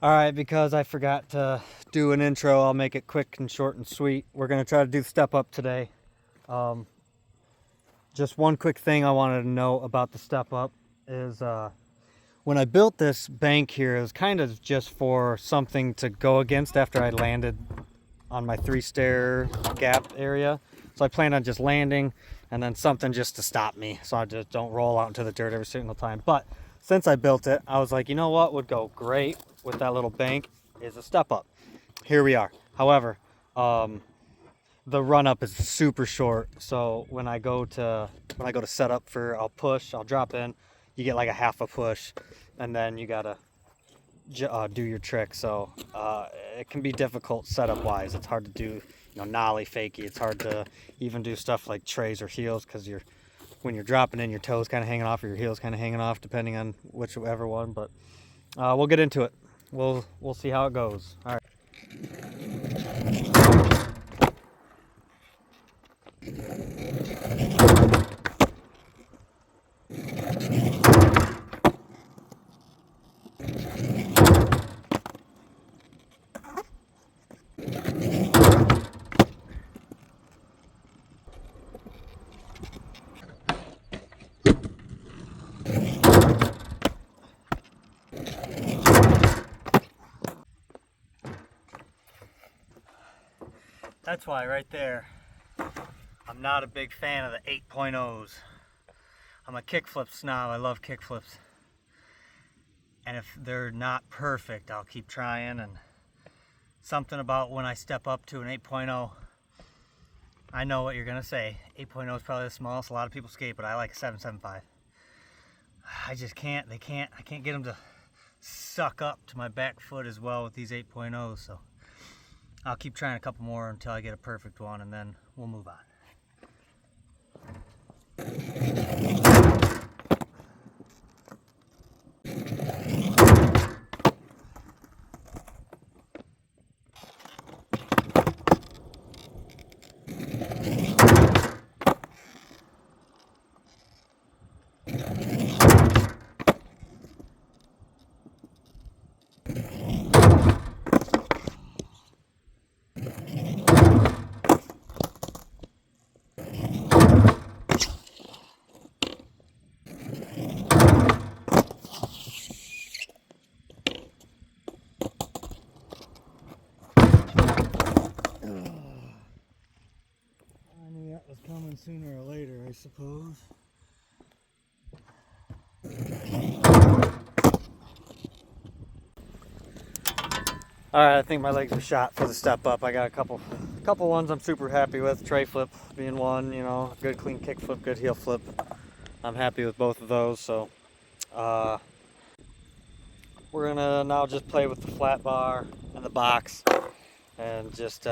All right, because I forgot to do an intro, I'll make it quick and short and sweet. We're going to try to do step up today. Just one quick thing I wanted to know about the step up is when I built this bank here, it was kind of just for something to go against after I landed on my 3-stair gap area. So I planned on just landing and then something just to stop me so I just don't roll out into the dirt every single time. But since I built it, I was like, you know what would go great with that little bank is a step up. Here we are. However, the run up is super short. So when I go to set up for, I'll push, I'll drop in, you get like a half a push, and then you gotta do your trick. So it can be difficult setup wise. It's hard to do, nollie fakie. It's hard to even do stuff like trays or heels because when you're dropping in, your toes kind of hanging off or your heels kind of hanging off, depending on whichever one. But we'll get into it. We'll see how it goes. All right. That's why right there, I'm not a big fan of the 8.0s. I'm a kickflip snob. I love kickflips. And if they're not perfect, I'll keep trying. And something about when I step up to an 8.0, I know what you're going to say. 8.0 is probably the smallest. A lot of people skate, but I like a 7.75. I just can't. I can't get them to suck up to my back foot as well with these 8.0s. So I'll keep trying a couple more until I get a perfect one, and then we'll move on. Was coming sooner or later, I suppose. Alright, I think my legs are shot for the step up. I got a couple ones I'm super happy with. Tray flip being one, good clean kick flip, good heel flip. I'm happy with both of those, so we're gonna now just play with the flat bar and the box and just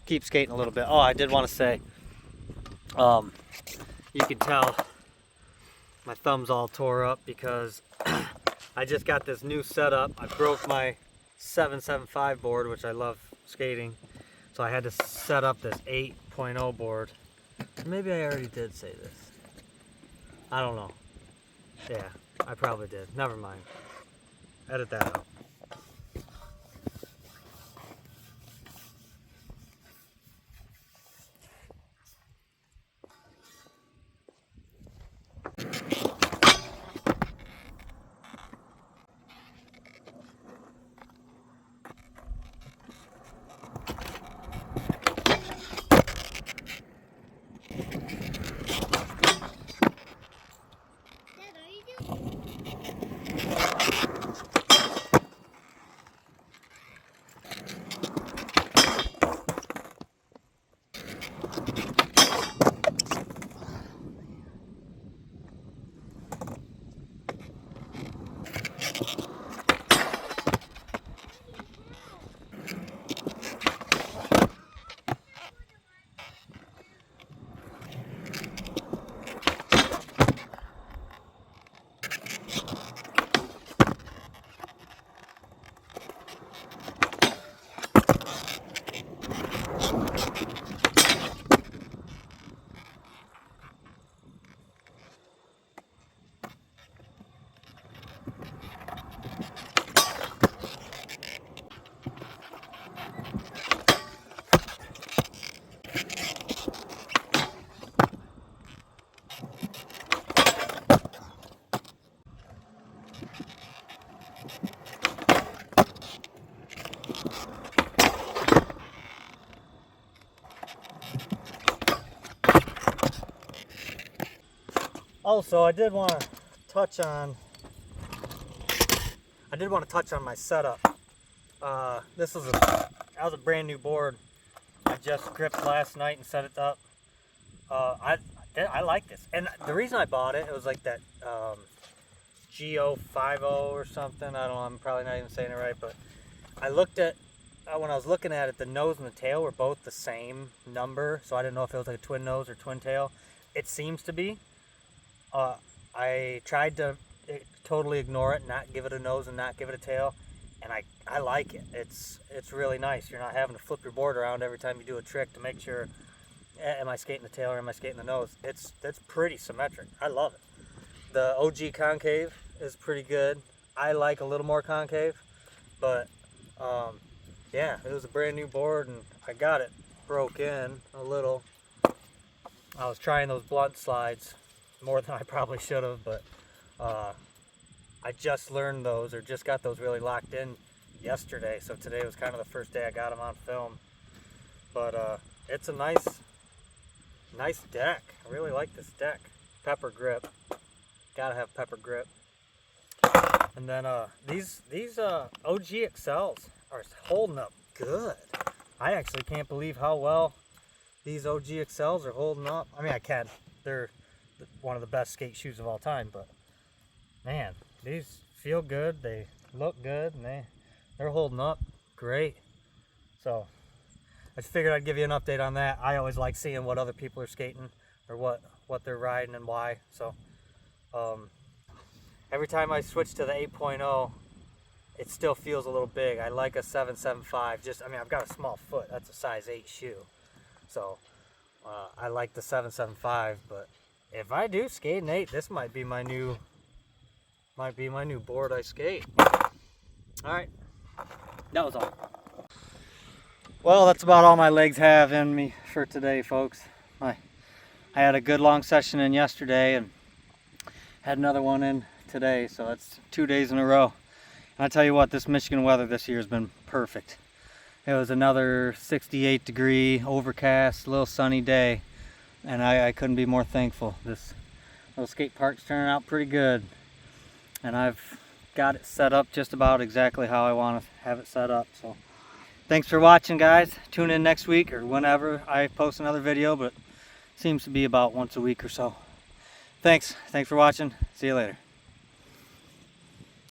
keep skating a little bit. Oh, I did want to say, you can tell my thumb's all tore up because I just got this new setup. I broke my 7.75 board, which I love skating, so I had to set up this 8.0 board. Maybe I already did say this. I don't know. Yeah, I probably did. Never mind. Edit that out. Also, I did want to touch on my setup. That was a brand new board. I just gripped last night and set it up. I like this, and the reason I bought it, it was like that GO50 or something. I don't know. I'm probably not even saying it right, but I looked at when I was looking at it, the nose and the tail were both the same number, so I didn't know if it was like a twin nose or twin tail. It seems to be. I tried to totally ignore it, not give it a nose and not give it a tail, and I like it. It's really nice. You're not having to flip your board around every time you do a trick to make sure, am I skating the tail or am I skating the nose? That's pretty symmetric. I love it. The OG concave is pretty good. I like a little more concave, but yeah, it was a brand new board and I got it broke in a little. I was trying those blunt slides more than I probably should have, but I just learned those, or just got those really locked in yesterday, so today was kind of the first day I got them on film. But it's a nice deck. I really like this deck. Pepper grip. Gotta have pepper grip. And then these OG XLs are holding up good. I actually can't believe how well these OG XLs are holding up. I mean, I can. They're one of the best skate shoes of all time, but man, these feel good. They look good, and they're holding up great. So I just figured I'd give you an update on that. I always like seeing what other people are skating or what they're riding and why. So every time I switch to the 8.0, it still feels a little big. I like a 775. I mean, I've got a small foot. That's a size 8 shoe. So I like the 775, but if I do skate an 8, this might be my new board I skate. All right, that was all. Well, that's about all my legs have in me for today, folks. I had a good long session in yesterday and had another one in today, so that's 2 days in a row. And I tell you what, this Michigan weather this year has been perfect. It was another 68 degree, overcast, little sunny day, and I couldn't be more thankful. This little skate park's turning out pretty good, and I've got it set up just about exactly how I want to have it set up. So thanks for watching, guys. Tune in next week or whenever I post another video, but it seems to be about once a week or so. Thanks for watching. See you later.